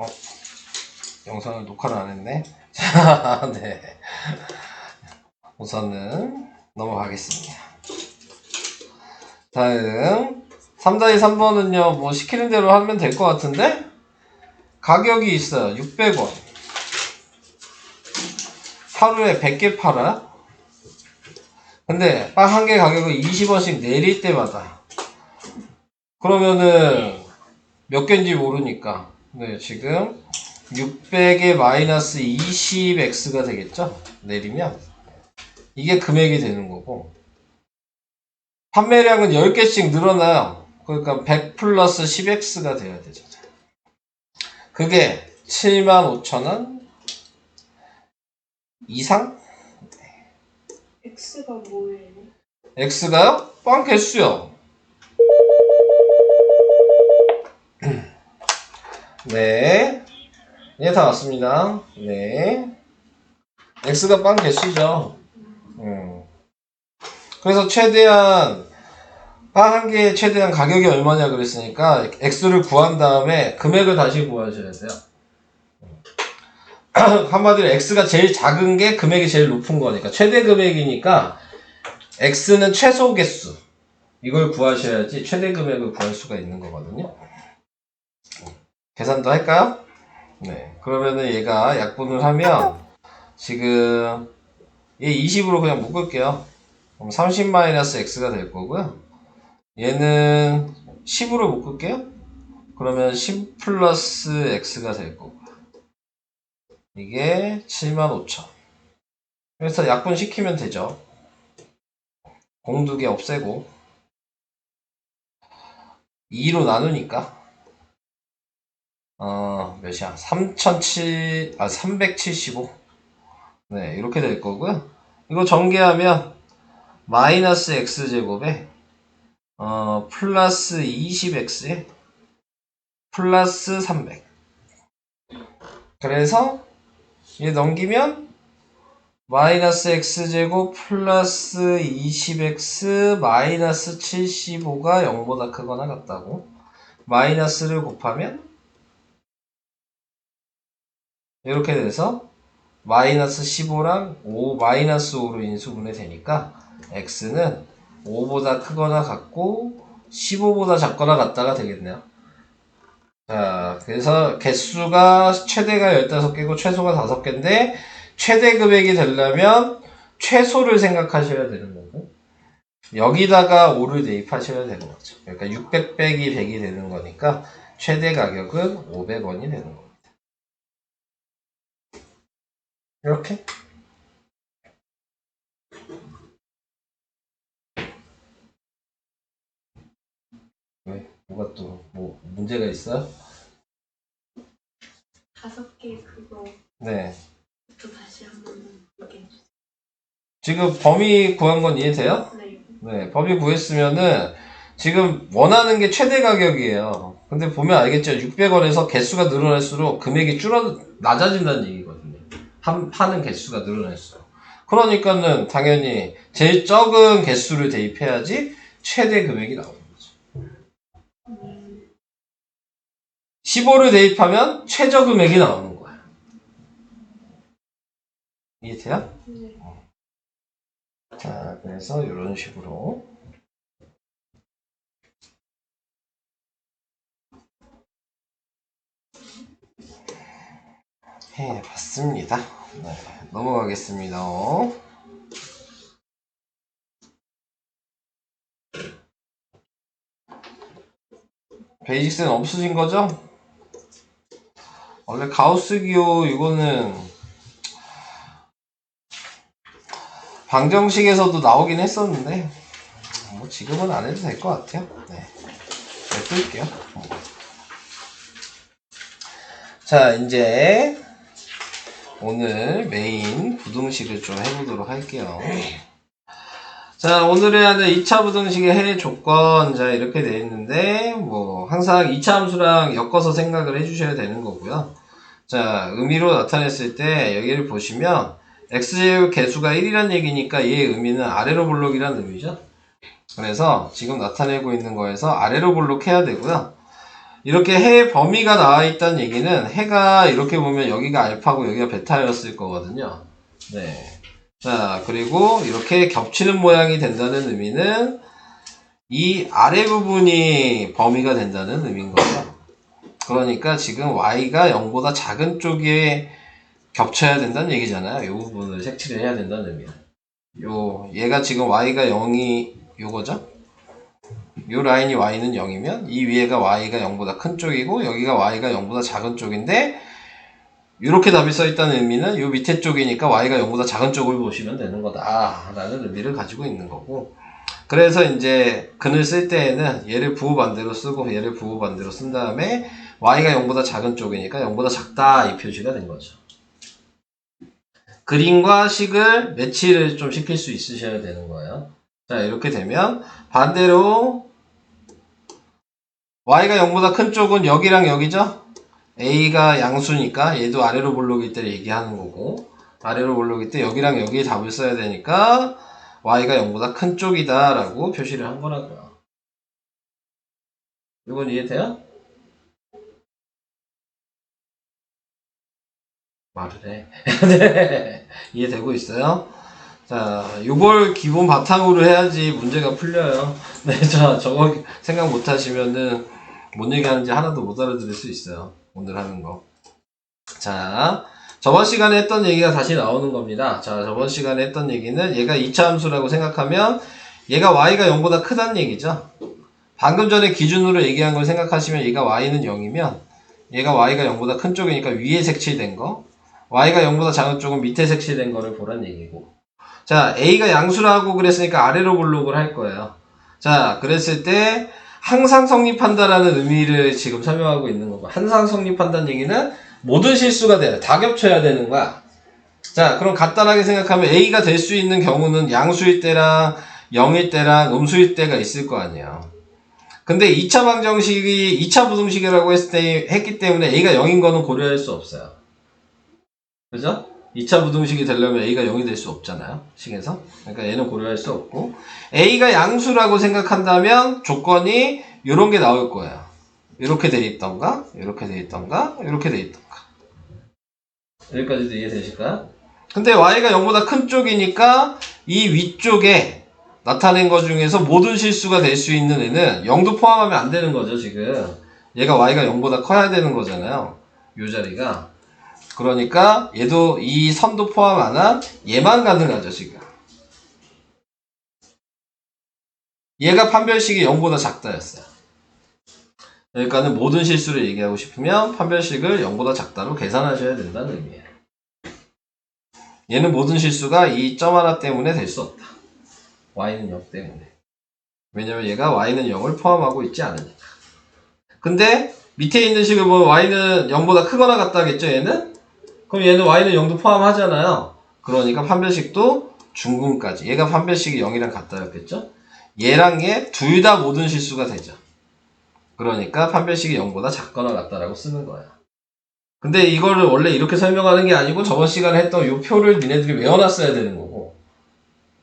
어, 영상을 녹화를 안 했네. 자, 네. 우선은 넘어가겠습니다. 다음 3-3번은요, 뭐 시키는 대로 하면 될 것 같은데? 가격이 있어요. 600원. 하루에 100개 팔아요? 근데 빵 한 개 가격을 20원씩 내릴 때마다 그러면은 몇 개인지 모르니까 네, 지금 600에 마이너스 20x가 되겠죠? 내리면 이게 금액이 되는 거고 판매량은 10개씩 늘어나요. 그러니까 100 플러스 10x가 돼야 되죠. 그게 75,000원 이상? X가 뭐예요? x가요? 빵 개수요. 네. 예, 다 왔습니다. 네. x가 빵 개수죠. 그래서 최대한 빵 한 개의 최대한 가격이 얼마냐 그랬으니까 x를 구한 다음에 금액을 다시 구하셔야 돼요. 한마디로 x가 제일 작은 게 금액이 제일 높은 거니까 최대 금액이니까 x는 최소 개수 이걸 구하셔야지 최대 금액을 구할 수가 있는 거거든요. 계산도 할까요? 네. 그러면은 얘가 약분을 하면 지금 얘 20으로 그냥 묶을게요. 그럼 30-x가 될 거고요. 얘는 10으로 묶을게요. 그러면 10 플러스 x가 될 거고 이게 75,000. 그래서 약분 시키면 되죠. 공두개 없애고 2로 나누니까 몇이야? 375. 네, 이렇게 될 거고요. 이거 전개하면 마이너스 x제곱에 플러스 20x에 플러스 300. 그래서 얘 넘기면 마이너스 x제곱 플러스 20x 마이너스 75가 0보다 크거나 같다고. 마이너스를 곱하면 이렇게 돼서 마이너스 15랑 5 마이너스 5로 인수분해 되니까 x는 5보다 크거나 같고 15보다 작거나 같다가 되겠네요. 자, 그래서 개수가 최대가 15개고 최소가 5개인데 최대 금액이 되려면 최소를 생각하셔야 되는 거고 여기다가 5를 대입하셔야 되는 거죠. 그러니까 600 빼기 100이 되는 거니까 최대 가격은 500원이 되는 겁니다. 이렇게 왜? 뭐가 또 뭐 문제가 있어요? 5개 그거 네. 또 다시 한번 얘기해 주세요. 지금 범위 구한 건 이해돼요? 네. 네, 범위 구했으면은 지금 원하는 게 최대 가격이에요. 근데 보면 알겠죠? 600원에서 개수가 늘어날수록 금액이 낮아진다는 얘기거든요. 파는 개수가 늘어날수록. 그러니까는 당연히 제일 적은 개수를 대입해야지 최대 금액이 나오는 거죠. 15를 대입하면 최저 금액이 나오는 거예요. 이해돼요? 네. 자, 그래서 이런 식으로 해봤습니다. 네, 넘어가겠습니다. 베이직스는 없어진 거죠? 원래 가우스 기호 이거는 방정식에서도 나오긴 했었는데 뭐 지금은 안 해도 될 것 같아요. 네, 냅둘게요. 자, 이제 오늘 메인 부등식을 좀 해보도록 할게요. 자, 오늘의 하는 2차 부등식의 해외 조건, 자, 이렇게 되어 있는데, 뭐, 항상 2차 함수랑 엮어서 생각을 해주셔야 되는 거고요. 자, 의미로 나타냈을 때, 여기를 보시면, x제곱 개수가 1이란 얘기니까 얘의 의미는 아래로 볼록이란 의미죠. 그래서 지금 나타내고 있는 거에서 아래로 볼록해야 되고요. 이렇게 해 범위가 나와 있다는 얘기는 해가 이렇게 보면 여기가 알파고 여기가 베타였을 거거든요. 네. 자, 그리고 이렇게 겹치는 모양이 된다는 의미는 이 아래 부분이 범위가 된다는 의미인 거죠. 그러니까 지금 y가 0보다 작은 쪽에 겹쳐야 된다는 얘기잖아요. 이 부분을 색칠을 해야 된다는 의미예요. 얘가 지금 y가 0이 요거죠? 요 라인이 y는 0이면 이 위에가 y가 0보다 큰 쪽이고 여기가 y가 0보다 작은 쪽인데 이렇게 답이 써있다는 의미는 요 밑에 쪽이니까 y가 0보다 작은 쪽을 보시면 되는 거다 라는 의미를 가지고 있는 거고, 그래서 이제 근을 쓸 때에는 얘를 부호 반대로 쓰고 얘를 부호 반대로 쓴 다음에 y가 0보다 작은 쪽이니까 0보다 작다 이 표시가 된 거죠. 그림과 식을 매치를 좀 시킬 수 있으셔야 되는 거예요. 자, 이렇게 되면 반대로 y가 0보다 큰 쪽은 여기랑 여기죠? a가 양수니까 얘도 아래로 볼록일 때 얘기하는 거고, 아래로 볼록일 때 여기랑 여기에 답을 써야 되니까 y가 0보다 큰 쪽이다 라고 표시를 한 거라고요. 이건 이해돼요? 말을 해. 네. 이해되고 있어요? 자, 요걸 기본 바탕으로 해야지 문제가 풀려요. 네, 자, 저거 생각 못 하시면은 뭔 얘기하는지 하나도 못 알아들을 수 있어요. 오늘 하는 거. 자, 저번 시간에 했던 얘기가 다시 나오는 겁니다. 자, 저번 시간에 했던 얘기는 얘가 2차 함수라고 생각하면 얘가 y가 0보다 크다는 얘기죠. 방금 전에 기준으로 얘기한 걸 생각하시면 얘가 y는 0이면 얘가 y가 0보다 큰 쪽이니까 위에 색칠된 거, y가 0보다 작은 쪽은 밑에 색칠된 거를 보란 얘기고, 자, a가 양수라고 그랬으니까 아래로 볼록을 할 거예요. 자, 그랬을 때 항상 성립한다라는 의미를 지금 설명하고 있는 거고, 항상 성립한다는 얘기는 모든 실수가 돼요. 다 겹쳐야 되는 거야. 자, 그럼 간단하게 생각하면 a가 될 수 있는 경우는 양수일 때랑 0일 때랑 음수일 때가 있을 거 아니에요. 근데 2차 방정식이 2차 부등식이라고 했기 때문에 a가 0인 거는 고려할 수 없어요. 그죠? 2차 부등식이 되려면 a가 0이 될 수 없잖아요. 식에서. 그러니까 얘는 고려할 수 없고, a가 양수라고 생각한다면 조건이 이런 게 나올 거예요. 이렇게 돼 있던가, 이렇게 돼 있던가, 이렇게 돼 있던가. 여기까지도 이해되실까요? 근데 y가 0보다 큰 쪽이니까 이 위쪽에 나타낸 것 중에서 모든 실수가 될 수 있는 애는 0도 포함하면 안 되는 거죠, 지금. 얘가 y가 0보다 커야 되는 거잖아요. 요 자리가. 그러니까 얘도 이 선도 포함 안 한 얘만 가능하죠, 지금. 얘가 판별식이 0보다 작다였어요. 그러니까는 모든 실수를 얘기하고 싶으면 판별식을 0보다 작다로 계산하셔야 된다는 의미예요. 얘는 모든 실수가 이 점 하나 때문에 될 수 없다. y는 0 때문에. 왜냐면 얘가 y는 0을 포함하고 있지 않으니까. 근데 밑에 있는 식을 보면 y는 0보다 크거나 같다겠죠, 얘는? 그럼 얘는 y는 0도 포함하잖아요. 그러니까 판별식도 중근까지. 얘가 판별식이 0이랑 같다였겠죠? 얘랑 얘 둘 다 모든 실수가 되죠. 그러니까 판별식이 0보다 작거나 같다라고 쓰는 거예요. 근데 이거를 원래 이렇게 설명하는 게 아니고 저번 시간에 했던 이 표를 니네들이 외워놨어야 되는 거고,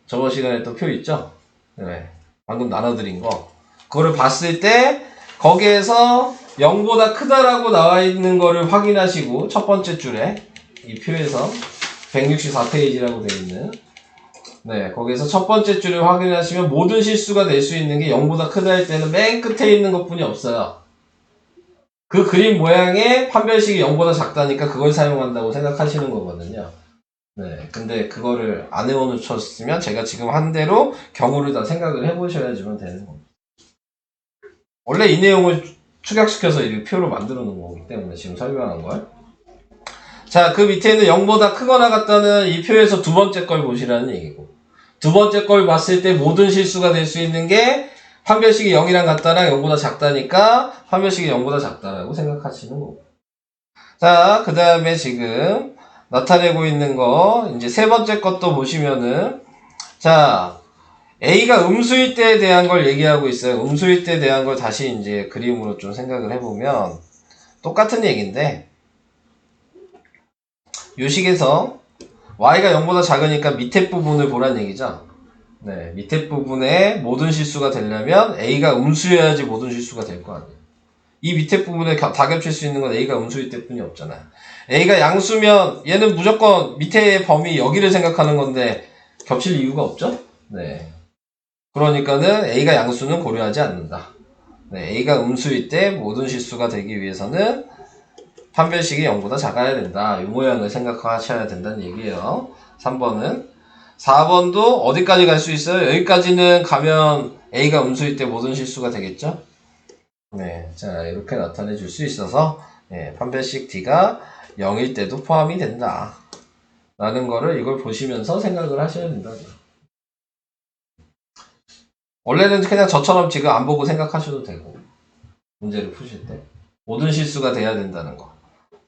저번 시간에 했던 표 있죠? 네. 방금 나눠드린 거. 그거를 봤을 때 거기에서 0보다 크다라고 나와 있는 거를 확인하시고, 첫 번째 줄에 이 표에서 164페이지라고 되어 있는, 네, 거기에서 첫 번째 줄을 확인하시면 모든 실수가 될 수 있는 게 0보다 크다 할 때는 맨 끝에 있는 것뿐이 없어요. 그 그림 모양의 판별식이 0보다 작다니까 그걸 사용한다고 생각하시는 거거든요. 네, 근데 그거를 안 외워놓으셨으면 제가 지금 한 대로 경우를 다 생각을 해보셔야지만 되는 겁니다. 원래 이 내용을 축약시켜서 이 표로 만들어 놓은 거기 때문에 지금 설명한 걸. 자, 그 밑에는 0보다 크거나 같다는 이 표에서 두 번째 걸 보시라는 얘기고, 두 번째 걸 봤을 때 모든 실수가 될 수 있는 게 판별식이 0이랑 같다랑 0보다 작다니까 판별식이 0보다 작다라고 생각하시는 거고. 자, 그 다음에 지금 나타내고 있는 거 이제 세 번째 것도 보시면은, 자, A가 음수일 때에 대한 걸 얘기하고 있어요. 음수일 때에 대한 걸 다시 이제 그림으로 좀 생각을 해보면 똑같은 얘기인데, 요 식에서 y가 0보다 작으니까 밑에 부분을 보란 얘기죠. 네, 밑에 부분에 모든 실수가 되려면 a가 음수여야지 모든 실수가 될 거 아니에요. 이 밑에 부분에 다 겹칠 수 있는 건 A가 음수일 때뿐이 없잖아요. A가 양수면 얘는 무조건 밑에 범위 여기를 생각하는 건데 겹칠 이유가 없죠? 네. 그러니까는 A가 양수는 고려하지 않는다. 네, A가 음수일 때 모든 실수가 되기 위해서는 판별식이 0보다 작아야 된다. 이 모양을 생각하셔야 된다는 얘기예요. 3번은. 4번도 어디까지 갈 수 있어요? 여기까지는 가면 A가 음수일 때 모든 실수가 되겠죠? 네, 자 이렇게 나타내 줄 수 있어서 판별식 D가 0일 때도 포함이 된다. 라는 거를 이걸 보시면서 생각을 하셔야 된다죠. 원래는 그냥 저처럼 지금 안 보고 생각하셔도 되고 문제를 푸실 때 모든 실수가 돼야 된다는 거.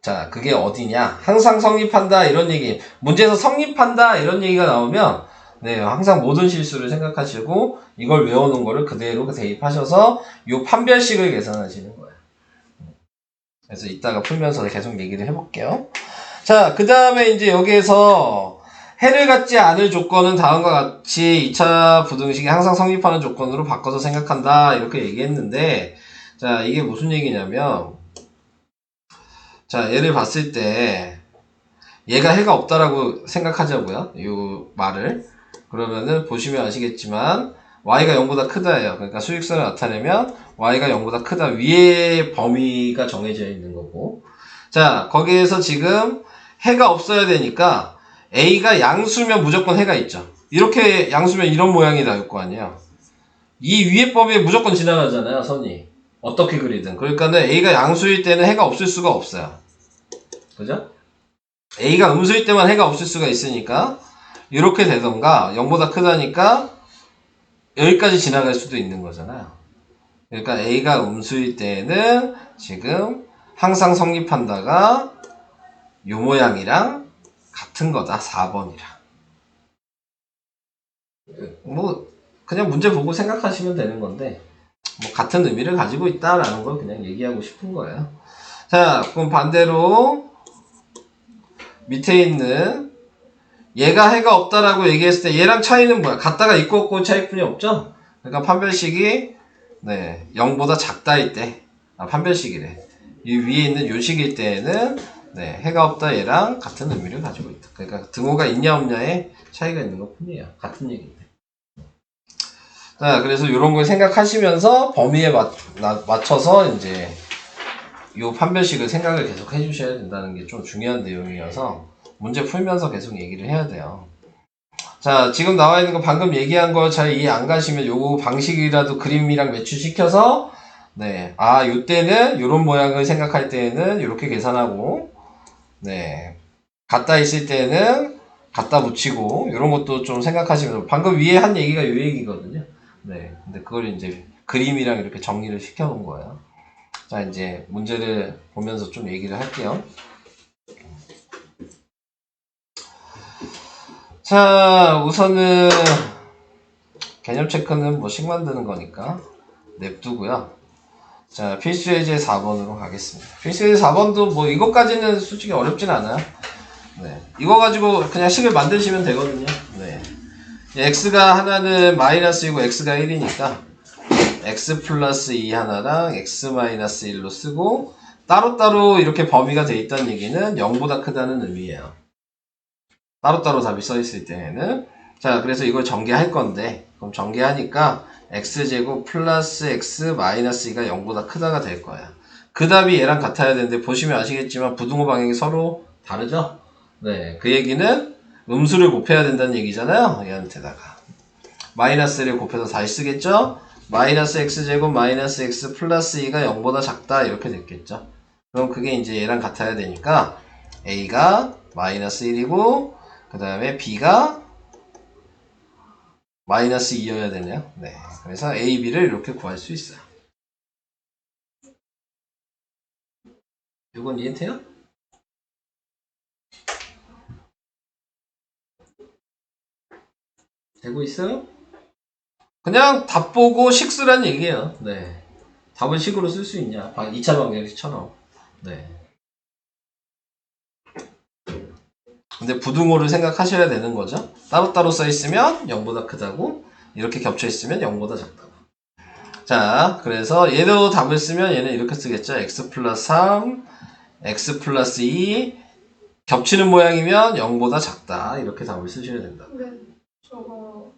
자, 그게 어디냐? 항상 성립한다 이런 얘기. 문제에서 성립한다 이런 얘기가 나오면 네, 항상 모든 실수를 생각하시고 이걸 외워놓은 거를 그대로 대입하셔서 이 판별식을 계산하시는 거예요. 그래서 이따가 풀면서 계속 얘기를 해볼게요. 자, 그 다음에 이제 여기에서 해를 갖지 않을 조건은 다음과 같이 2차 부등식이 항상 성립하는 조건으로 바꿔서 생각한다 이렇게 얘기했는데 자, 이게 무슨 얘기냐면 자, 얘를 봤을 때 얘가 해가 없다라고 생각하자고요. 이 말을. 그러면은 보시면 아시겠지만 y가 0보다 크다예요. 그러니까 수직선을 나타내면 y가 0보다 크다 위에 범위가 정해져 있는 거고 자, 거기에서 지금 해가 없어야 되니까 a가 양수면 무조건 해가 있죠. 이렇게 양수면 이런 모양이 나올 거 아니에요. 이 위에 범위에 무조건 지나가잖아요, 선이. 어떻게 그리든. 그러니까는 a가 양수일 때는 해가 없을 수가 없어요. 그죠? A가 음수일 때만 해가 없을 수가 있으니까 이렇게 되던가 0보다 크다니까 여기까지 지나갈 수도 있는 거잖아요. 그러니까 A가 음수일 때는 지금 항상 성립한다가 요 모양이랑 같은 거다. 4번이랑. 뭐 그냥 문제 보고 생각하시면 되는 건데 뭐 같은 의미를 가지고 있다라는 걸 그냥 얘기하고 싶은 거예요. 자, 그럼 반대로 밑에 있는 얘가 해가 없다라고 얘기했을 때 얘랑 차이는 뭐야? 같다가 있고 없고 차이뿐이 없죠? 그러니까 판별식이 0보다 작다일 때 판별식이래. 이 위에 있는 요식일 때에는 해가 없다 얘랑 같은 의미를 가지고 있다. 그러니까 등호가 있냐 없냐에 차이가 있는 것 뿐이에요. 같은 얘기인데. 자, 그래서 이런 걸 생각하시면서 범위에 맞춰서 이제 이 판별식을 생각을 계속 해주셔야 된다는 게 좀 중요한 내용이어서 문제 풀면서 계속 얘기를 해야 돼요. 자, 지금 나와 있는 거 방금 얘기한 거 잘 이해 안 가시면 요거 방식이라도 그림이랑 매치시켜서 요때는 요런 모양을 생각할 때에는 요렇게 계산하고 갖다 있을 때는 갖다 붙이고 요런 것도 좀 생각하시면 방금 위에 한 얘기가 요 얘기거든요. 근데 그걸 이제 그림이랑 이렇게 정리를 시켜 놓은 거예요. 자, 이제 문제를 보면서 좀 얘기를 할게요. 자, 우선은 개념 체크는 뭐 식 만드는 거니까 냅두고요. 자, 필수 예제 4번으로 가겠습니다. 필수 예제 4번도 뭐 이것까지는 솔직히 어렵진 않아요. 이거 가지고 그냥 식을 만드시면 되거든요. x가 하나는 마이너스이고 x가 1이니까 x 플러스 2 하나랑 x 마이너스 1로 쓰고 따로따로 이렇게 범위가 돼 있다는 얘기는 0보다 크다는 의미예요. 따로따로 답이 써 있을 때에는 자, 그래서 이걸 전개할 건데 그럼 전개하니까 x제곱 플러스 x 마이너스 2가 0보다 크다가 될 거야. 그 답이 얘랑 같아야 되는데 보시면 아시겠지만 부등호 방향이 서로 다르죠? 그 얘기는 음수를 곱해야 된다는 얘기잖아요. 얘한테다가 마이너스를 곱해서 다시 쓰겠죠? 마이너스 x제곱 마이너스 x 플러스 2가 0보다 작다 이렇게 됐겠죠? 그럼 그게 이제 얘랑 같아야 되니까 a가 마이너스 1이고 그 다음에 b가 마이너스 2여야 되네요. 그래서 a, b를 이렇게 구할 수 있어요. 이건 이해돼요? 되고 있어요? 그냥 답 보고 식 쓰란 얘기예요. 답을 식으로 쓸 수 있냐? 2차 방정식처럼. 근데 부등호를 생각하셔야 되는 거죠. 따로따로 써 있으면 0보다 크다고, 이렇게 겹쳐 있으면 0보다 작다고. 자, 그래서 얘도 답을 쓰면 얘는 이렇게 쓰겠죠. x 플러스 3, x 플러스 2, 겹치는 모양이면 0보다 작다. 이렇게 답을 쓰셔야 된다. 근데 저거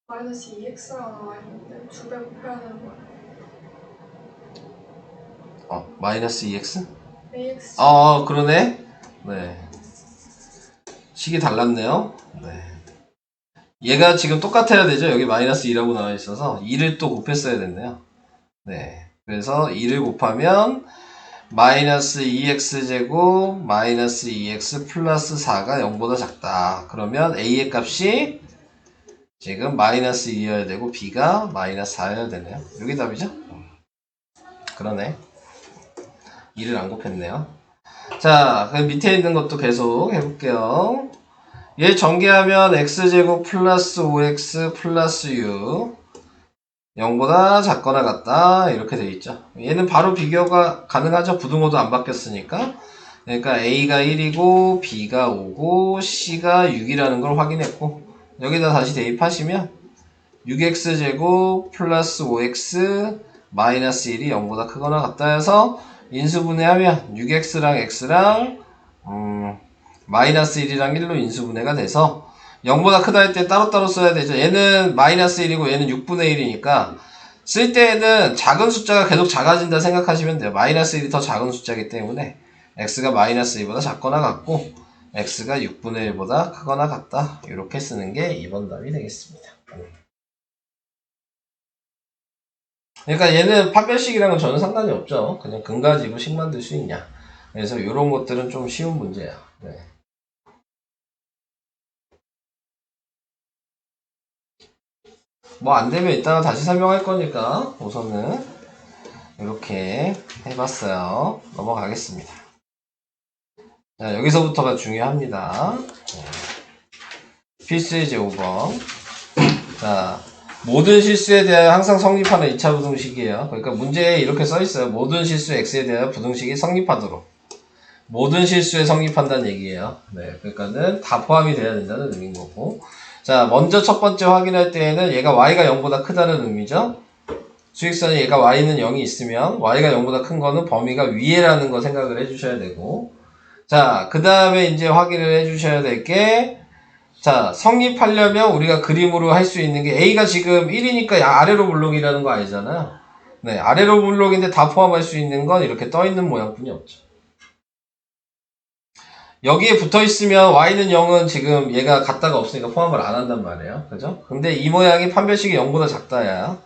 마이너스 2x가 나와 있는데 2배 곱해야 되는 거야. 마이너스 2x? ax 그러네. 네. 식이 달랐네요. 네. 얘가 지금 똑같아야 되죠. 여기 마이너스 2라고 나와 있어서 2를 또 곱했어야 됐네요. 네. 그래서 2를 곱하면 마이너스 2x제곱 마이너스 2x 플러스 4가 0보다 작다. 그러면 a의 값이 지금 마이너스 2여야 되고 b가 마이너스 4여야 되네요. 여기 답이죠? 그러네. 2를 안 곱했네요. 자, 그 밑에 있는 것도 계속 해볼게요. 얘 전개하면 x제곱 플러스 5x 플러스 u 0보다 작거나 같다 이렇게 돼 있죠. 얘는 바로 비교가 가능하죠. 부등호도 안 바뀌었으니까. 그러니까 a가 1이고 b가 5고 c가 6이라는 걸 확인했고 여기다 다시 대입하시면 6x제곱 플러스 5x 마이너스 1이 0보다 크거나 같다 해서 인수분해하면 6x랑 x랑 마이너스 1이랑 1로 인수분해가 돼서 0보다 크다 할 때 따로따로 써야 되죠. 얘는 마이너스 1이고 얘는 6분의 1이니까 쓸 때에는 작은 숫자가 계속 작아진다 생각하시면 돼요. 마이너스 1이 더 작은 숫자이기 때문에 x가 마이너스 2보다 작거나 같고 x가 6분의 1보다 크거나 같다. 이렇게 쓰는 게 2번 답이 되겠습니다. 그러니까 얘는 판별식이랑은 전혀 상관이 없죠. 그냥 근 가지고 식 만들 수 있냐. 그래서 이런 것들은 좀 쉬운 문제야. 네. 뭐 안되면 이따가 다시 설명할 거니까 우선은 이렇게 해봤어요. 넘어가겠습니다. 자, 여기서부터가 중요합니다. 필수의 제5번. 자, 모든 실수에 대하여 항상 성립하는 2차 부등식이에요. 그러니까 문제에 이렇게 써있어요. 모든 실수 x에 대하여 부등식이 성립하도록. 모든 실수에 성립한다는 얘기예요. 네, 그러니까는 다 포함이 돼야 된다는 의미인 거고. 자, 먼저 첫 번째 확인할 때에는 얘가 y가 0보다 크다는 의미죠. 수익선이 얘가 y는 0이 있으면 y가 0보다 큰 거는 범위가 위에라는 거 생각을 해주셔야 되고. 자, 그 다음에 이제 확인을 해주셔야 될 게, 자, 성립하려면 우리가 그림으로 할 수 있는 게 a가 지금 1이니까 아래로 물록이라는 거 아니잖아요. 네, 아래로 물록인데 다 포함할 수 있는 건 이렇게 떠 있는 모양뿐이 없죠. 여기에 붙어 있으면 y는 0은 지금 얘가 같다가 없으니까 포함을 안 한단 말이에요. 그죠? 근데 이 모양이 판별식이 0보다 작다야.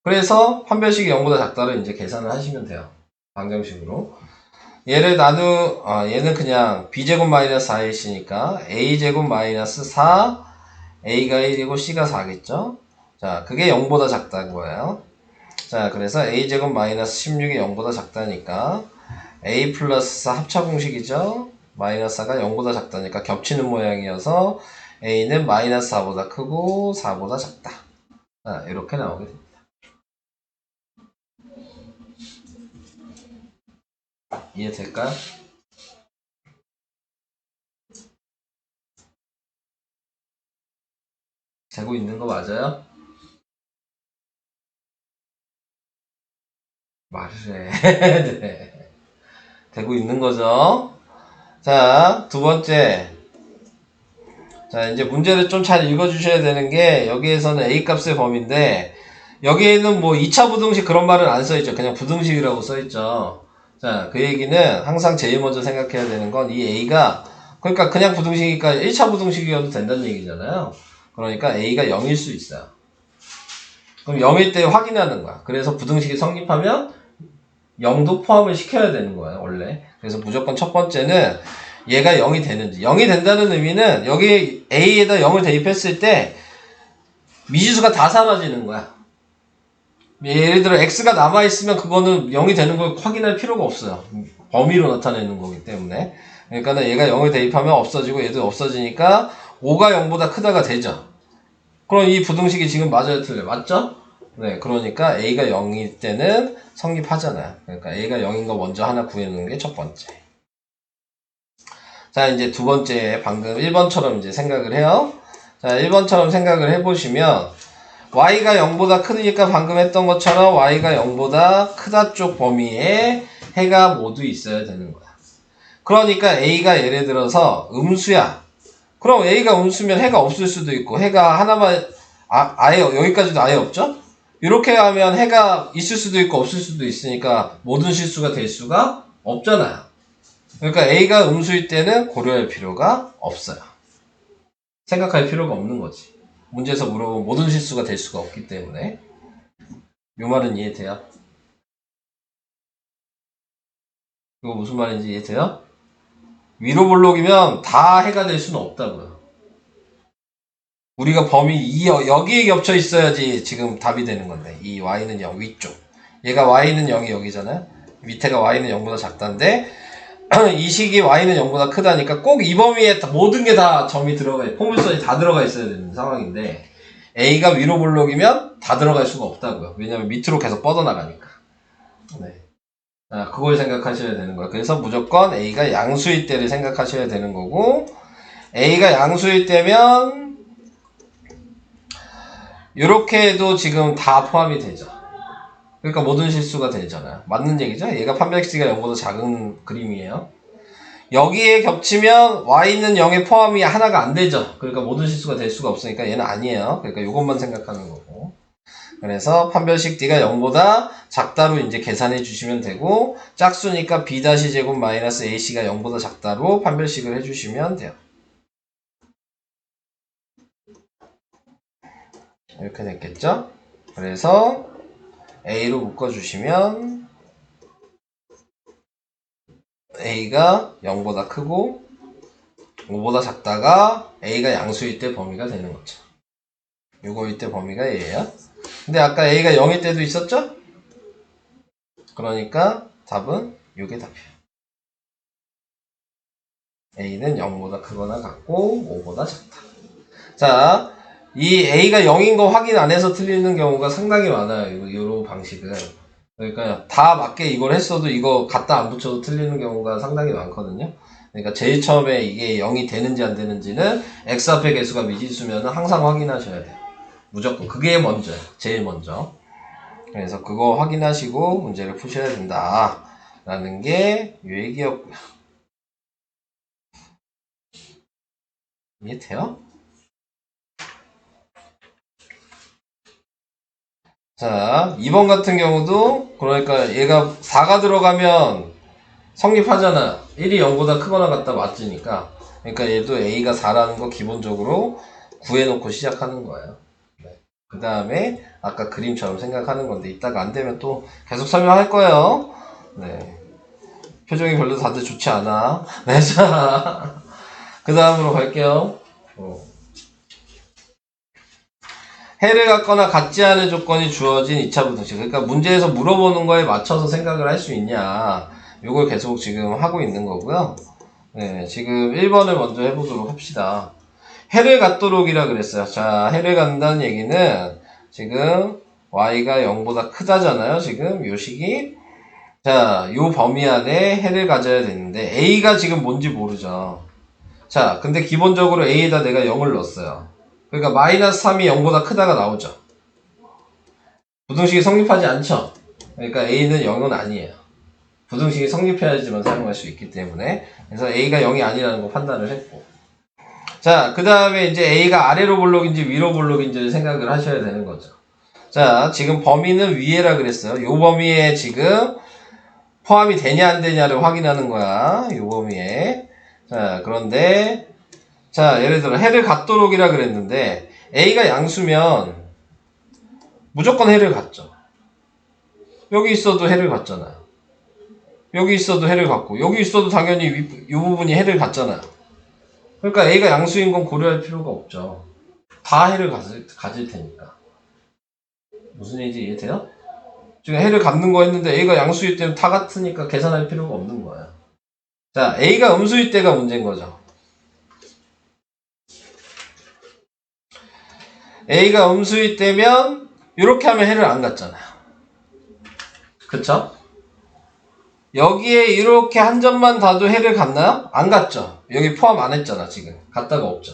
그래서 판별식이 0보다 작다를 이제 계산을 하시면 돼요. 방정식으로. 얘를 얘는 그냥 b제곱 마이너스 4이니까 a제곱 마이너스 4, a가 1이고 c가 4겠죠? 자, 그게 0보다 작다는 거예요. 자, 그래서 a제곱 마이너스 16이 0보다 작다니까 a 플러스 4 합차 공식이죠? 마이너스 4가 0보다 작다니까 겹치는 모양이어서 a는 마이너스 4보다 크고 4보다 작다. 자, 이렇게 나오게 됩니다. 이해될까요? 되고 있는 거 맞아요? 말을 해. 네. 되고 있는 거죠? 자, 두 번째. 자, 이제 문제를 좀 잘 읽어주셔야 되는 게, 여기에서는 A 값의 범위인데, 여기에는 뭐 2차 부등식 그런 말은 안 써있죠. 그냥 부등식이라고 써있죠. 자, 그 얘기는 항상 제일 먼저 생각해야 되는 건 이 A가, 그러니까 그냥 부등식이니까 1차 부등식이어도 된다는 얘기잖아요. 그러니까 A가 0일 수 있어요. 그럼 0일 때 확인하는 거야. 그래서 부등식이 성립하면 0도 포함을 시켜야 되는 거예요, 원래. 그래서 무조건 첫 번째는 얘가 0이 되는지. 0이 된다는 의미는 여기 A에다 0을 대입했을 때 미지수가 다 사라지는 거야. 예를 들어 X가 남아있으면 그거는 0이 되는 걸 확인할 필요가 없어요. 범위로 나타내는 거기 때문에. 그러니까 얘가 0을 대입하면 없어지고 얘도 없어지니까 5가 0보다 크다가 되죠. 그럼 이 부등식이 지금 맞아요, 틀려요? 맞죠? 네, 그러니까 A가 0일 때는 성립하잖아요. 그러니까 A가 0인 거 먼저 하나 구해놓는 게 첫 번째. 자, 이제 두 번째, 방금 1번처럼 이제 생각을 해요. 자, 1번처럼 생각을 해보시면, y가 0보다 크니까 방금 했던 것처럼 y가 0보다 크다 쪽 범위에 해가 모두 있어야 되는 거야. 그러니까 a가 예를 들어서 음수야. 그럼 a가 음수면 해가 없을 수도 있고 해가 하나만 아예 여기까지도 아예 없죠? 이렇게 하면 해가 있을 수도 있고 없을 수도 있으니까 모든 실수가 될 수가 없잖아요. 그러니까 a가 음수일 때는 고려할 필요가 없어요. 생각할 필요가 없는 거지. 문제에서 물어보면 모든 실수가 될 수가 없기 때문에. 이 말은 이해돼요? 이거 무슨 말인지 이해돼요? 위로 볼록이면 다 해가 될 수는 없다고요. 우리가 범위 여기에 겹쳐 있어야지 지금 답이 되는 건데 이 y는 0 위쪽 얘가 y는 0이 여기잖아요. 밑에가 y는 0보다 작다인데 이 식이 y는 0보다 크다니까 꼭 이 범위에 모든 게 다 점이 들어가 포물선이 다 들어가 있어야 되는 상황인데 a가 위로 볼록이면 다 들어갈 수가 없다고요. 왜냐면 밑으로 계속 뻗어나가니까. 네. 그걸 생각하셔야 되는 거예요. 그래서 무조건 a가 양수일 때를 생각하셔야 되는 거고 a가 양수일 때면 이렇게 해도 지금 다 포함이 되죠. 그러니까 모든 실수가 되잖아요. 맞는 얘기죠? 얘가 판별식가 0보다 작은 그림이에요. 여기에 겹치면 y는 0에 포함이 하나가 안 되죠. 그러니까 모든 실수가 될 수가 없으니까 얘는 아니에요. 그러니까 이것만 생각하는 거고. 그래서 판별식 d가 0보다 작다로 이제 계산해 주시면 되고 짝수니까 b-제곱 마이너스 ac가 0보다 작다로 판별식을 해주시면 돼요. 이렇게 됐겠죠? 그래서 a로 묶어주시면 a가 0보다 크고 5보다 작다가 a가 양수일 때 범위가 되는 거죠. 요거일 때 범위가 얘예요. 근데 아까 a가 0일 때도 있었죠? 그러니까 답은 요게 답이에요. a는 0보다 크거나 같고 5보다 작다. 자, 이 a가 0인 거 확인 안 해서 틀리는 경우가 상당히 많아요. 이런 방식은. 그러니까 다 맞게 이걸 했어도 이거 갖다 안 붙여도 틀리는 경우가 상당히 많거든요. 그러니까 제일 처음에 이게 0이 되는지 안 되는지는 x 앞의 개수가 미지수면 항상 확인하셔야 돼요. 무조건 그게 먼저예요. 제일 먼저. 그래서 그거 확인하시고 문제를 푸셔야 된다 라는 게 이 얘기였고요. 이해돼요? 자, 2번 같은 경우도 그러니까 얘가 4가 들어가면 성립하잖아. 1이 0보다 크거나 같다 맞으니까. 그러니까 얘도 a가 4라는 거 기본적으로 구해놓고 시작하는 거예요. 네. 그 다음에 아까 그림처럼 생각하는 건데 이따가 안 되면 또 계속 설명할 거예요. 네. 표정이 별로 다들 좋지 않아. 네, 자. 그 다음으로 갈게요. 해를 갖거나 같지 않은 조건이 주어진 2차 부등식. 그러니까 문제에서 물어보는 거에 맞춰서 생각을 할 수 있냐. 요걸 계속 지금 하고 있는 거고요. 네, 지금 1번을 먼저 해보도록 합시다. 해를 갖도록이라 그랬어요. 자, 해를 갖는다는 얘기는 지금 y가 0보다 크다잖아요. 지금 요 식이. 자, 요 범위 안에 해를 가져야 되는데 a가 지금 뭔지 모르죠. 자, 근데 기본적으로 a에다 내가 0을 넣었어요. 그러니까 마이너스 3이 0보다 크다가 나오죠. 부등식이 성립하지 않죠. 그러니까 a는 0은 아니에요. 부등식이 성립해야지만 사용할 수 있기 때문에 그래서 a가 0이 아니라는 거 판단을 했고 자, 그 다음에 이제 a가 아래로 볼록인지 위로 볼록인지를 생각을 하셔야 되는 거죠. 자, 지금 범위는 위에라 그랬어요. 요 범위에 지금 포함이 되냐 안 되냐를 확인하는 거야. 요 범위에. 자, 그런데 자, 예를 들어 해를 갖도록이라 그랬는데 a가 양수면 무조건 해를 갖죠. 여기 있어도 해를 갖잖아요. 여기 있어도 해를 갖고 여기 있어도 당연히 이 부분이 해를 갖잖아요. 그러니까 a가 양수인 건 고려할 필요가 없죠. 다 해를 가질 테니까. 무슨 얘기인지 이해돼요? 지금 해를 갖는 거 했는데 a가 양수일 때는 다 같으니까 계산할 필요가 없는 거예요. 자, a가 음수일 때가 문제인 거죠. a가 음수일 때면 이렇게 하면 해를 안 갖잖아요. 그쵸? 여기에 이렇게 한 점만 놔도 해를 갖나요? 안 갖죠. 여기 포함 안 했잖아 지금. 갖다가 없죠.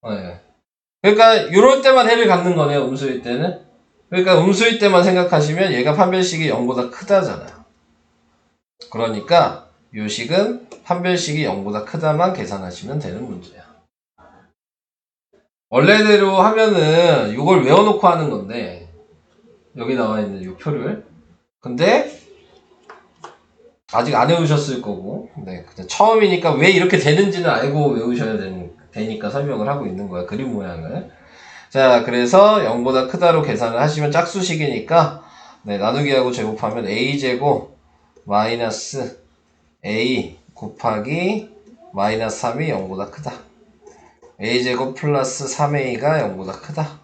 네. 그러니까 이럴 때만 해를 갖는 거네요. 음수일 때는. 그러니까 음수일 때만 생각하시면 얘가 판별식이 0보다 크다잖아요. 그러니까 요 식은 판별식이 0보다 크다만 계산하시면 되는 문제야. 원래대로 하면은 이걸 외워놓고 하는 건데 여기 나와 있는 이 표를. 근데 아직 안 외우셨을 거고, 네, 처음이니까 왜 이렇게 되는지는 알고 외우셔야 되니까 설명을 하고 있는 거야. 그림 모양을. 자, 그래서 0보다 크다로 계산을 하시면 짝수식이니까, 네, 나누기하고 제곱하면 a제곱 마이너스 a 곱하기 마이너스 3이 0보다 크다. a제곱 플러스 3a가 0보다 크다.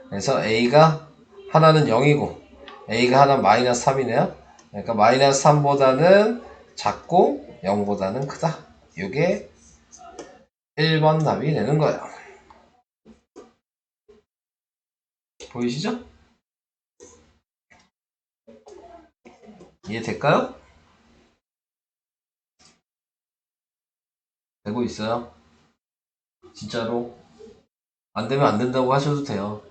그래서 a가 하나는 0이고 a가 하나는 마이너스 3이네요. 그러니까 마이너스 3보다는 작고 0보다는 크다. 이게 1번 답이 되는 거예요. 보이시죠? 이해될까요? 되고 있어요? 진짜로? 안 되면 안 된다고 하셔도 돼요.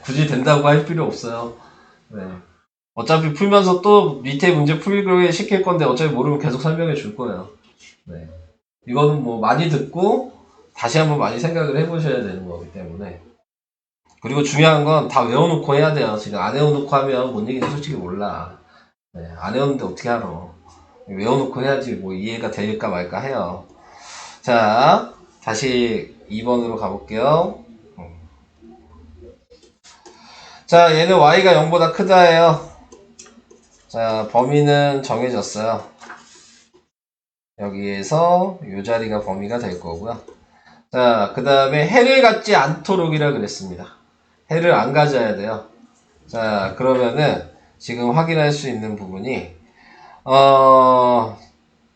굳이 된다고 할 필요 없어요. 네. 어차피 풀면서 또 밑에 문제 풀기로 시킬 건데 어차피 모르면 계속 설명해 줄 거예요. 네. 이거는 뭐 많이 듣고 다시 한번 많이 생각을 해보셔야 되는 거기 때문에. 그리고 중요한 건 다 외워놓고 해야 돼요. 지금 안 외워놓고 하면 뭔 얘기인지 솔직히 몰라. 네. 안 외웠는데 어떻게 알아. 외워놓고 해야지 뭐 이해가 될까 말까 해요. 자, 다시 2번으로 가볼게요. 자, 얘는 y가 0보다 크다예요. 자, 범위는 정해졌어요. 여기에서 이 자리가 범위가 될 거고요. 자, 그 다음에 해를 갖지 않도록이라 그랬습니다. 해를 안 가져야 돼요. 자, 그러면은 지금 확인할 수 있는 부분이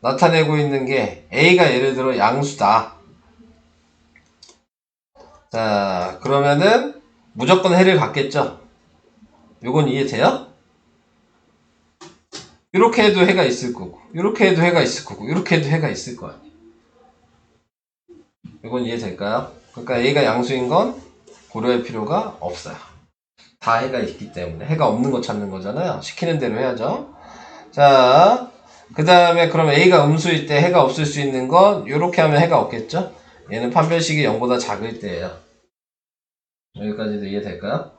나타내고 있는 게 a가 예를 들어 양수다. 자, 그러면은 무조건 해를 갖겠죠. 요건 이해돼요? 이렇게 해도 해가 있을 거고, 이렇게 해도 해가 있을 거고, 이렇게 해도 해가 있을 거 아니에요. 이건 이해될까요? 그러니까 A가 양수인 건 고려할 필요가 없어요. 다 해가 있기 때문에. 해가 없는 거 찾는 거잖아요. 시키는 대로 해야죠. 자, 그 다음에 그럼 A가 음수일 때 해가 없을 수 있는 건 이렇게 하면 해가 없겠죠? 얘는 판별식이 0보다 작을 때예요. 여기까지도 이해될까요?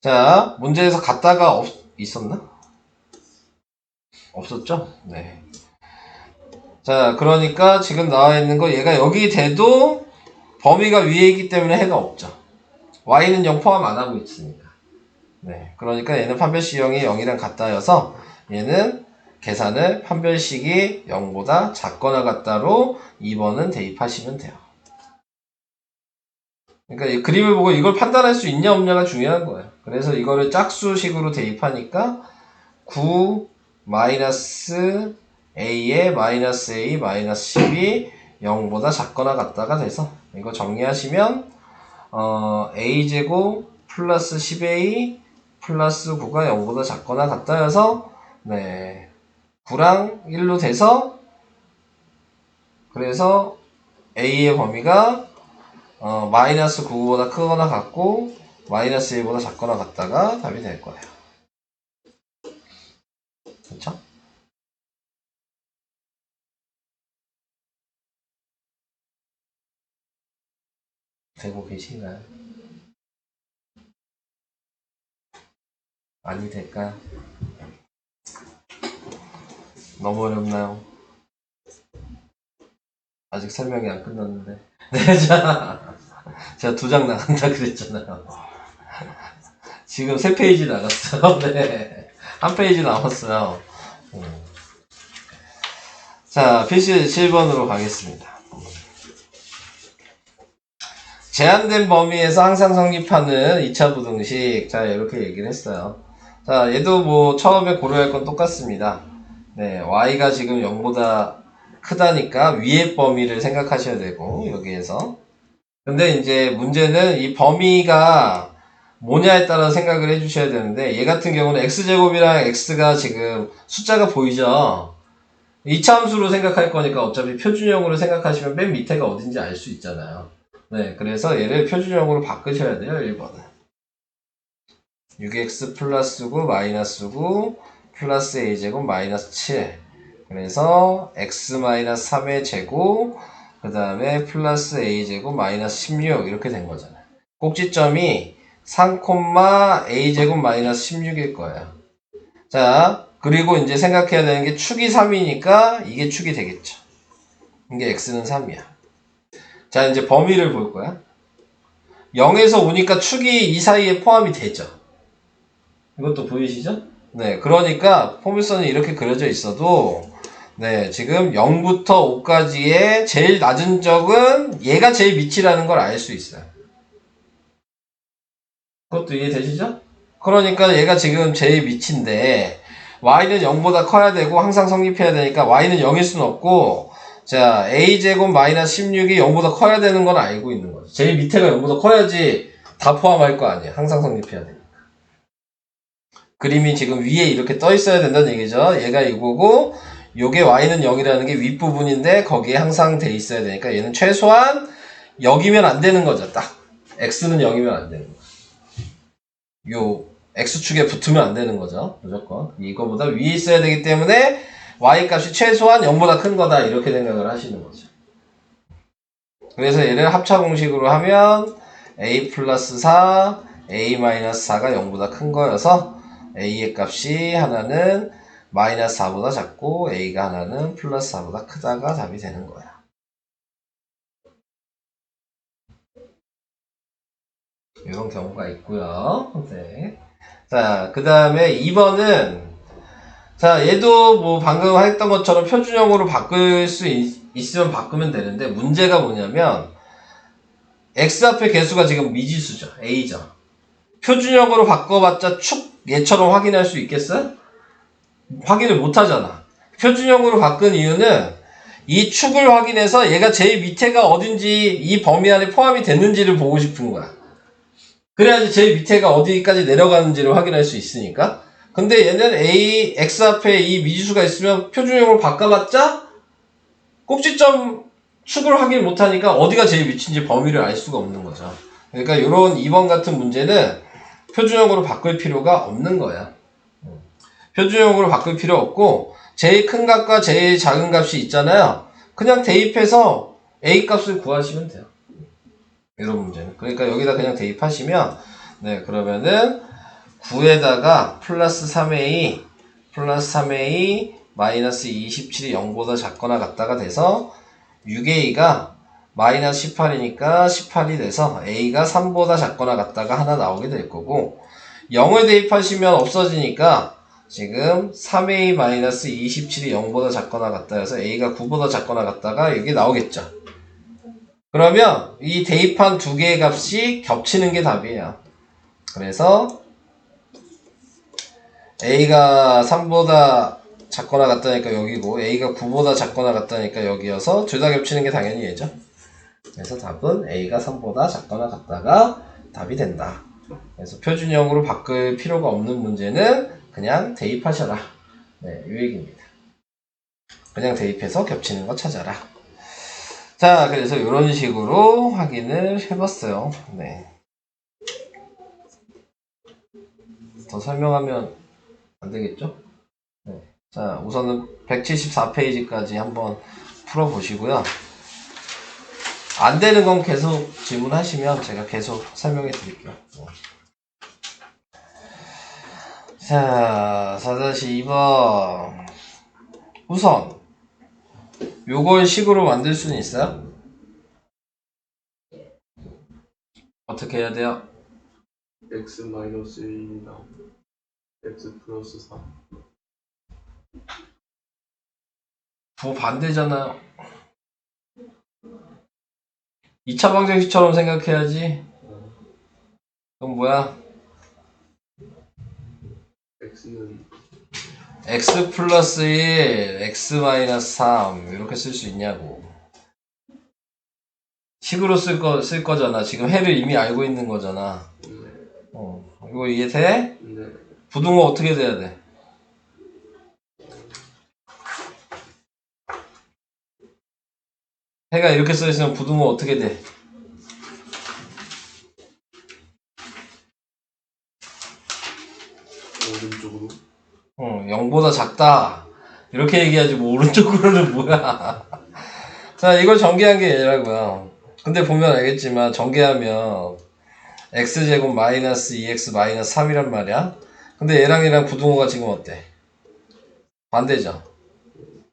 자, 문제에서 갔다가 있었나? 없었죠? 네. 자, 그러니까 지금 나와 있는 거 얘가 여기 돼도 범위가 위에 있기 때문에 해가 없죠. y는 0 포함 안 하고 있으니까. 네. 그러니까 얘는 판별식형이 0이랑 같다여서 얘는 계산을 판별식이 0보다 작거나 같다로 2번은 대입하시면 돼요. 그러니까 이 그림을 보고 이걸 판단할 수 있냐 없냐가 중요한 거예요. 그래서 이거를 짝수식으로 대입하니까 9 마이너스 a에 마이너스 a 마이너스 10이 0보다 작거나 같다가 돼서 이거 정리하시면 a제곱 플러스 10a 플러스 9가 0보다 작거나 같다여서 네 9랑 1로 돼서 그래서 a의 범위가 마이너스 9보다 크거나 같고 마이너스 1보다 작거나 같다가 답이 될 거예요. 그렇죠? 되고 계신가요? 아니 될까요? 너무 어렵나요? 아직 설명이 안 끝났는데. 네, 제가 2장 나간다 그랬잖아요. 지금 3페이지 나갔어요. 네. 1페이지 남았어요. 자, 필수 7번으로 가겠습니다. 제한된 범위에서 항상 성립하는 2차 부등식. 자, 이렇게 얘기를 했어요. 자, 얘도 뭐 처음에 고려할 건 똑같습니다. 네, y가 지금 0보다 크다니까 위의 범위를 생각하셔야 되고, 여기에서. 근데 이제 문제는 이 범위가 뭐냐에 따라 생각을 해주셔야 되는데, 얘 같은 경우는 x제곱이랑 x가 지금 숫자가 보이죠? 이차함수로 생각할 거니까 어차피 표준형으로 생각하시면 맨 밑에가 어딘지 알 수 있잖아요. 네, 그래서 얘를 표준형으로 바꾸셔야 돼요, 1번은. 6x 플러스 9 마이너스 9 플러스 a제곱 마이너스 7. 그래서 x 마이너스 3의 제곱 그 다음에 플러스 a제곱 마이너스 16 이렇게 된 거잖아요. 꼭지점이 3, a제곱 마이너스 16일 거예요. 자, 그리고 이제 생각해야 되는 게 축이 3이니까 이게 축이 되겠죠. 이게 x는 3이야. 자, 이제 범위를 볼 거야. 0에서 오니까 축이 이 사이에 포함이 되죠. 이것도 보이시죠? 네, 그러니까 포물선이 이렇게 그려져 있어도 네, 지금 0부터 5까지의 제일 낮은 적은 얘가 제일 밑이라는 걸 알 수 있어요. 그것도 이해되시죠? 그러니까 얘가 지금 제일 밑인데 y는 0보다 커야 되고 항상 성립해야 되니까 y는 0일 수는 없고 자 a제곱 마이너스 16이 0보다 커야 되는 건 알고 있는 거죠. 제일 밑에가 0보다 커야지 다 포함할 거 아니에요. 항상 성립해야 되니까. 그림이 지금 위에 이렇게 떠 있어야 된다는 얘기죠. 얘가 이거고 요게 y는 0이라는 게 윗부분인데 거기에 항상 돼 있어야 되니까 얘는 최소한 0이면 안 되는 거죠. 딱 x는 0이면 안 되는 거죠. 요 x축에 붙으면 안 되는 거죠. 무조건 이거보다 위에 있어야 되기 때문에 y 값이 최소한 0보다 큰 거다 이렇게 생각을 하시는 거죠. 그래서 얘를 합차 공식으로 하면 a 플러스 4 a 마이너스 4가 0보다 큰 거여서 a의 값이 하나는 마이너스 4보다 작고 a가 하나는 플러스 4보다 크다가 답이 되는 거야. 이런 경우가 있고요. 네. 자, 그 다음에 2번은 자, 얘도 뭐 방금 했던 것처럼 표준형으로 바꿀 수 있으면 바꾸면 되는데 문제가 뭐냐면 x 앞에 개수가 지금 미지수죠. a죠. 표준형으로 바꿔봤자 축 얘처럼 확인할 수 있겠어요? 확인을 못하잖아. 표준형으로 바꾼 이유는 이 축을 확인해서 얘가 제일 밑에가 어딘지 이 범위 안에 포함이 됐는지를 보고 싶은 거야. 그래야지 제일 밑에가 어디까지 내려가는지를 확인할 수 있으니까. 근데 얘는 x 앞에 이 미지수가 있으면 표준형으로 바꿔봤자 꼭지점 축을 확인 못하니까 어디가 제일 밑인지 범위를 알 수가 없는 거죠. 그러니까 이런 2번 같은 문제는 표준형으로 바꿀 필요가 없는 거야. 표준형으로 바꿀 필요 없고 제일 큰 값과 제일 작은 값이 있잖아요. 그냥 대입해서 a 값을 구하시면 돼요. 이런 문제는. 그러니까 여기다 그냥 대입하시면 네 그러면은 9에다가 플러스 3a 마이너스 27이 0보다 작거나 같다가 돼서 6a가 마이너스 18이니까 18이 돼서 a가 3보다 작거나 같다가 하나 나오게 될 거고 0을 대입하시면 없어지니까 지금 3a 마이너스 27이 0보다 작거나 같다 해서 a가 9보다 작거나 같다가 여기 나오겠죠. 그러면 이 대입한 두 개의 값이 겹치는 게 답이에요. 그래서 a가 3보다 작거나 같다니까 여기고 a가 9보다 작거나 같다니까 여기여서 둘 다 겹치는 게 당연히 얘죠. 그래서 답은 a가 3보다 작거나 같다가 답이 된다. 그래서 표준형으로 바꿀 필요가 없는 문제는 그냥 대입하셔라. 네, 이 얘기입니다. 그냥 대입해서 겹치는 거 찾아라. 자, 그래서 이런 식으로 확인을 해봤어요. 네. 더 설명하면 안 되겠죠? 네. 자, 우선은 174페이지까지 한번 풀어보시고요. 안 되는 건 계속 질문하시면 제가 계속 설명해 드릴게요. 자, 4-2번. 우선, 요걸 식으로 만들 수는 있어요? 어떻게 해야 돼요? x 마이너스 1이 나오고 x 플러스 3. 부 반대잖아요. 2차 방정식처럼 생각해야지. 그럼 뭐야? x는 x 플러스 1, x 마이너스 3 이렇게 쓸 수 있냐고. 식으로 쓸 거잖아. 지금 해를 이미 알고 있는 거잖아. 이거 이해돼? 네. 부등호 어떻게 돼야 돼? 해가 이렇게 써있으면 부등호 어떻게 돼? 0보다 작다. 이렇게 얘기하지 뭐 오른쪽으로는 뭐야. 자, 이걸 전개한 게 얘라고요. 근데 보면 알겠지만 전개하면 x제곱 마이너스 2x 마이너스 3이란 말이야. 근데 얘랑 얘랑 부등호가 지금 어때? 반대죠.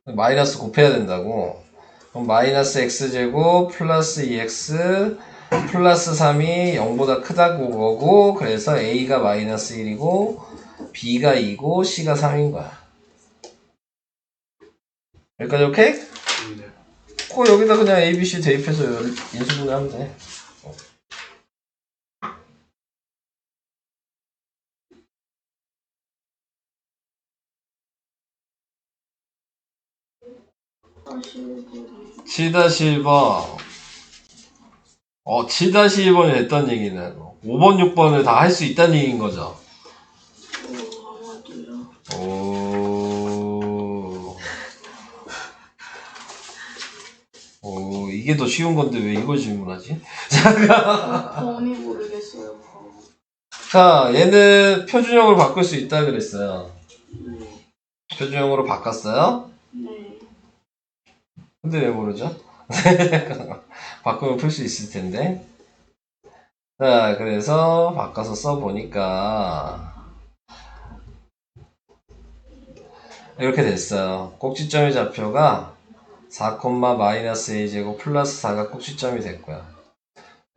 마이너스 곱해야 된다고. 그럼 마이너스 x제곱 플러스 2x 플러스 3이 0보다 크다고 거고, 그래서 a가 마이너스 1이고 b가 2고 c가 3인 거야. 여기까지 오케이? 네. 여기다 그냥 a, b, c 대입해서 인수분해하면 돼. 다시 7-1번. 7-1번이 됐다는 얘기는 5번, 6번을 다 할 수 있다는 얘기인 거죠. 아마도요. 이게 더 쉬운 건데 왜 이걸 질문하지? 범위 모르겠어요. 자, 얘는 표준형으로 바꿀 수 있다 그랬어요. 네. 표준형으로 바꿨어요? 네. 근데 왜 모르죠? 바꾸면 풀 수 있을 텐데. 자, 그래서 바꿔서 써보니까 이렇게 됐어요. 꼭지점의 좌표가 4, 마이너스 a제곱 플러스 4가 꼭지점이 됐고요.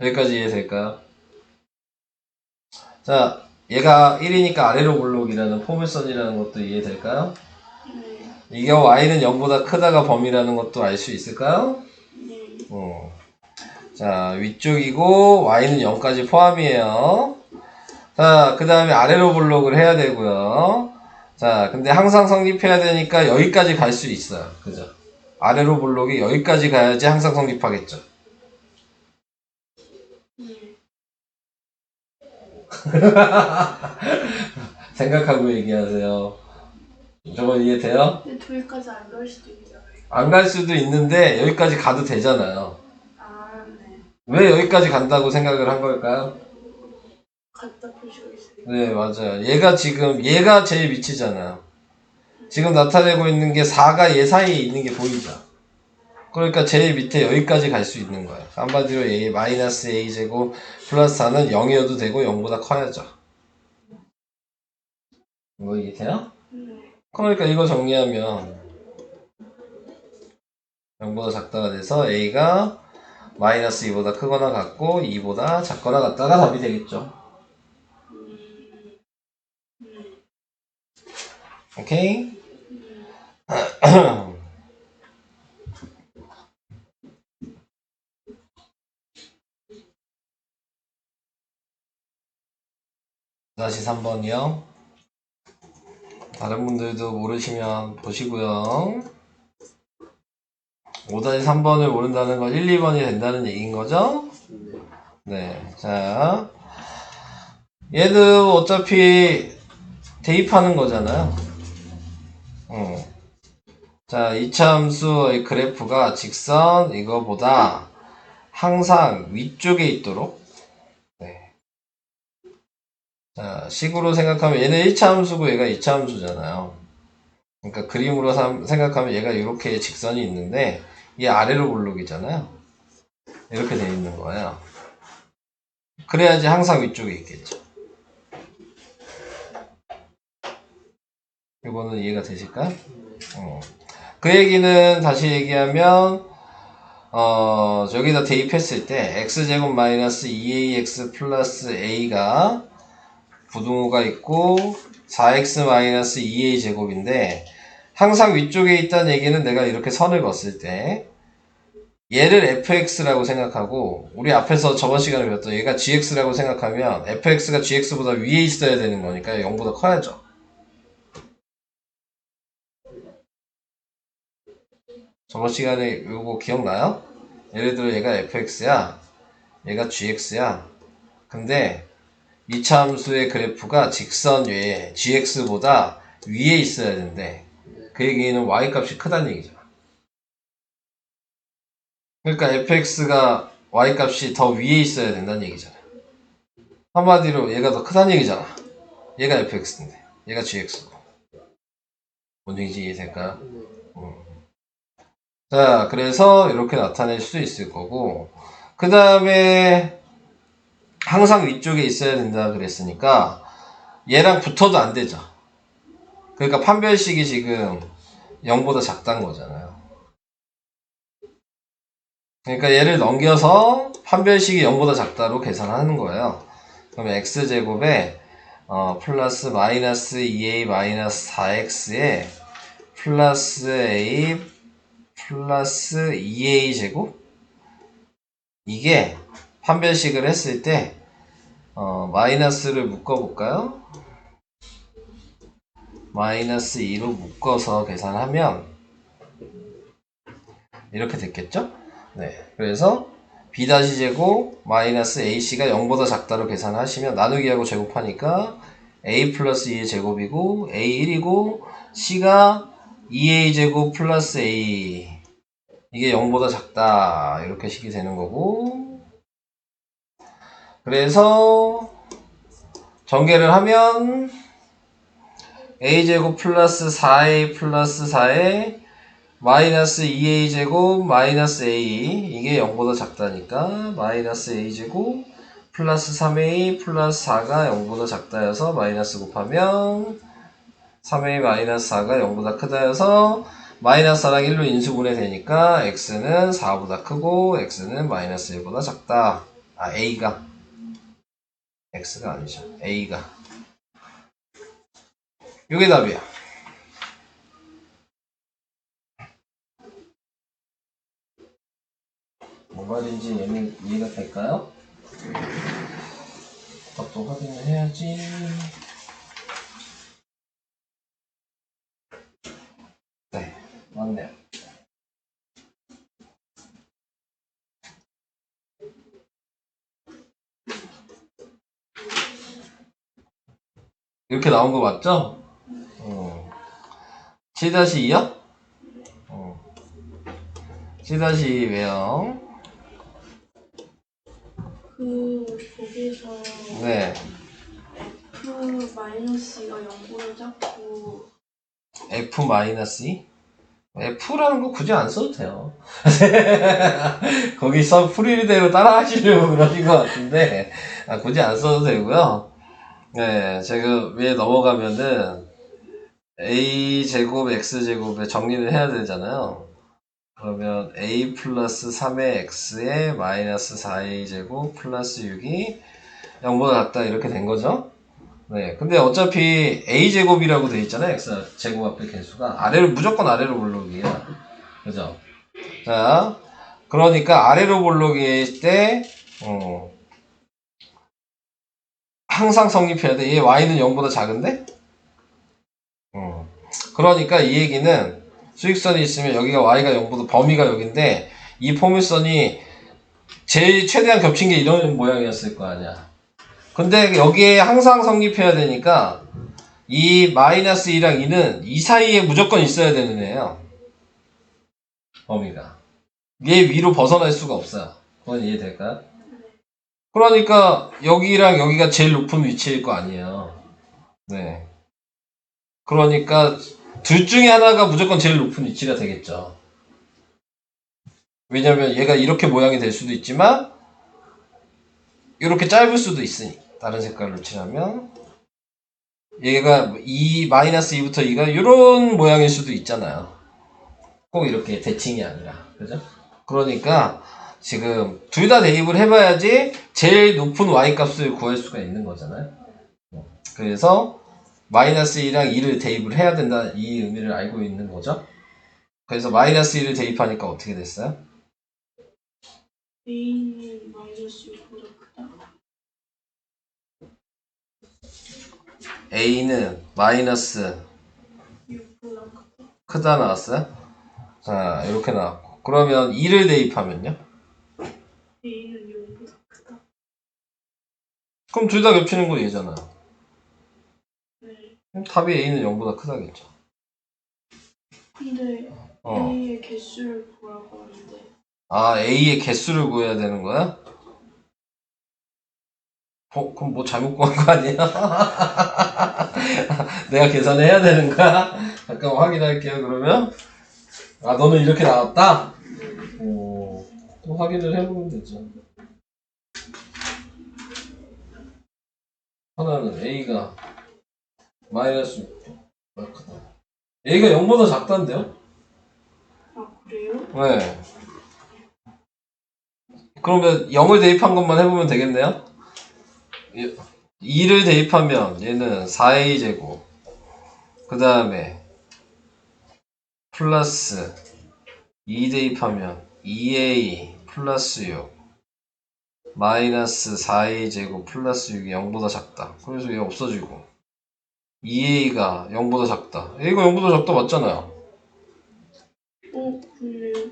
여기까지 이해될까요? 자, 얘가 1이니까 아래로 볼록이라는 포물선이라는 것도 이해될까요? 네. 이게 y는 0보다 크다가 범위라는 것도 알 수 있을까요? 네. 자, 위쪽이고 y는 0까지 포함이에요. 자, 그 다음에 아래로 볼록을 해야 되고요. 자, 근데 항상 성립해야 되니까 여기까지 갈 수 있어요. 그죠? 아래로 볼록이 여기까지 가야지 항상 성립하겠죠. 네. 생각하고 얘기하세요. 저거 이해돼요? 근데 저기까지 안 갈 수도 있잖아요. 안 갈 수도 있는데 여기까지 가도 되잖아요. 아, 네. 왜 여기까지 간다고 생각을 한 걸까요? 갖다 표시가 있어요. 네, 맞아요. 얘가 제일 밑이잖아요. 지금 나타내고 있는 게 4가 얘 사이에 있는 게 보이죠? 그러니까 제일 밑에 여기까지 갈 수 있는 거예요. 한마디로 a 마이너스 a제곱 플러스 4는 0이어도 되고 0보다 커야죠. 이거 이해돼요? 네. 그러니까 이거 정리하면 0보다 작다가 돼서 a가 마이너스 2보다 크거나 같고 2보다 작거나 같다가 답이 되겠죠. 오케이? 다시 3번이요. 다른 분들도 모르시면 보시고요. 5-3번을 모른다는 건 1, 2번이 된다는 얘기인 거죠? 네. 자, 얘도 어차피 대입하는 거잖아요. 자, 이차함수의 그래프가 직선 이거보다 항상 위쪽에 있도록, 네. 자, 식으로 생각하면 얘는 1차 함수고 얘가 2차 함수잖아요. 그러니까 그림으로 생각하면 얘가 이렇게 직선이 있는데 얘 아래로 볼록이잖아요. 이렇게 되어 있는 거예요. 그래야지 항상 위쪽에 있겠죠. 이거는 이해가 되실까요? 그 얘기는 다시 얘기하면 여기다 대입했을 때 x제곱 마이너스 2ax 플러스 a가 부등호가 있고 4x 마이너스 2a 제곱인데 항상 위쪽에 있다는 얘기는 내가 이렇게 선을 그었을 때 얘를 fx라고 생각하고 우리 앞에서 저번 시간에 배웠던 얘가 gx라고 생각하면 fx가 gx보다 위에 있어야 되는 거니까 0보다 커야죠. 저번 시간에 이거 기억나요? 예를 들어 얘가 fx야, 얘가 gx야. 근데 2차 함수의 그래프가 직선 외에 gx보다 위에 있어야 되는데 그 얘기는 y값이 크다는 얘기죠. 그러니까 fx가 y값이 더 위에 있어야 된다는 얘기잖아요. 한마디로 얘가 더 크다는 얘기잖아. 얘가 fx인데 얘가 gx고. 뭔 얘기인지 이해될까요? 네. 자, 그래서 이렇게 나타낼 수 있을 거고, 그 다음에 항상 위쪽에 있어야 된다 그랬으니까 얘랑 붙어도 안 되죠. 그러니까 판별식이 지금 0보다 작다는 거잖아요. 그러니까 얘를 넘겨서 판별식이 0보다 작다로 계산하는 거예요. 그러면 x제곱에 플러스 마이너스 2a 마이너스 4x에 플러스 a 플러스 2a 제곱? 이게 판별식을 했을 때 마이너스를 묶어볼까요? 마이너스 2로 묶어서 계산하면 이렇게 됐겠죠? 네, 그래서 b-제곱 마이너스 ac가 0보다 작다로 계산하시면 나누기하고 제곱하니까 a 플러스 2의 제곱이고 a 1이고 c가 2a 제곱 플러스 a 이게 0보다 작다 이렇게 식이 되는 거고, 그래서 전개를 하면 a제곱 플러스 4a 플러스 4에 마이너스 2a제곱 마이너스 a 이게 0보다 작다니까 마이너스 a제곱 플러스 3a 플러스 4가 0보다 작다여서 마이너스 곱하면 3a 마이너스 4가 0보다 크다여서 마이너스 4랑 1로 인수분해 되니까 x는 4보다 크고 x는 마이너스 1보다 작다. a가 x가 아니죠. a가 이게 답이야. 뭔 말인지 이해가 될까요? 답도 확인을 해야지. 네, 맞네요. 이렇게 나온 거 맞죠? 7-2요? C-2 왜요? 거기서 네, F 마이너스가 0보다 작고 F-2? F라는 거 굳이 안 써도 돼요. 거기서 풀이대로 따라 하시려고 그러신 것 같은데, 굳이 안 써도 되고요. 네, 제가 위에 넘어가면은 a제곱 x제곱에 정리를 해야 되잖아요. 그러면 a 플러스 3의 x에 마이너스 4a 제곱 플러스 6이 0보다 같다 이렇게 된 거죠. 네, 근데 어차피 a 제곱이라고 돼 있잖아요. x 제곱 앞에 개수가 무조건 아래로 볼록이에요. 그죠? 자, 그러니까 아래로 볼록일 때 항상 성립해야 돼. 얘 y는 0보다 작은데? 그러니까 이 얘기는 수직선이 있으면 여기가 y가 0보다 범위가 여기인데 이 포물선이 제일 최대한 겹친 게 이런 모양이었을 거 아니야. 근데 여기에 항상 성립해야 되니까 이 마이너스 2랑 2는 이 사이에 무조건 있어야 되는 애예요. 범위가. 얘 위로 벗어날 수가 없어요. 그건 이해될까요? 그러니까 여기랑 여기가 제일 높은 위치일 거 아니에요. 네. 그러니까 둘 중에 하나가 무조건 제일 높은 위치가 되겠죠. 왜냐면 얘가 이렇게 모양이 될 수도 있지만 이렇게 짧을 수도 있으니 다른 색깔로 칠하면 얘가 마이너스 2부터 2가 이런 모양일 수도 있잖아요. 꼭 이렇게 대칭이 아니라. 그죠? 그러니까 지금 둘 다 대입을 해봐야지 제일 높은 y 값을 구할 수가 있는 거잖아요. 그래서 마이너스 2랑 2를 대입을 해야 된다 이 의미를 알고 있는 거죠. 그래서 마이너스 2를 대입하니까 어떻게 됐어요? A는 마이너스 6보다 크다. A는 마이너스 6보다 크다. 크다 나왔어요? 자, 이렇게 나왔고. 그러면 2를 대입하면요? A는 0보다 크다. 그럼 둘 다 겹치는 거 얘잖아요. 네. 그럼 답이 A는 0보다 크다겠죠. 근데 어. A의 개수를 구하고 하는데 A의 개수를 구해야 되는 거야? 그럼 뭐 잘못 구한 거 아니야? 내가 계산해야 되는 거야? 잠깐 확인할게요. 그러면 너는 이렇게 나왔다? 또 확인을 해보면 되죠. 하나는 A가 마이너스 6 크다. A가 0보다 작다는데요? 아, 그래요? 네. 그러면 0을 대입한 것만 해보면 되겠네요? 2를 대입하면 얘는 4A 제곱. 그 다음에 플러스 2 대입하면 2A 플러스 6 마이너스 4A 제곱 플러스 6이 0보다 작다. 그래서 얘 없어지고 2A가 0보다 작다. A가 0보다 작다 맞잖아요. 그래요?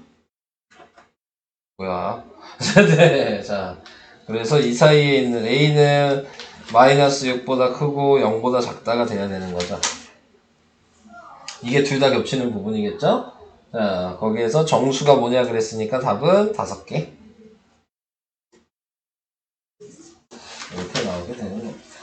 뭐야? 네, 자, 그래서 이 사이에 있는 A는 마이너스 6보다 크고 0보다 작다가 돼야 되는 거죠. 이게 둘 다 겹치는 부분이겠죠? 자, 거기에서 정수가 뭐냐 그랬으니까 답은 5개. 이렇게 나오게 되는 겁니다.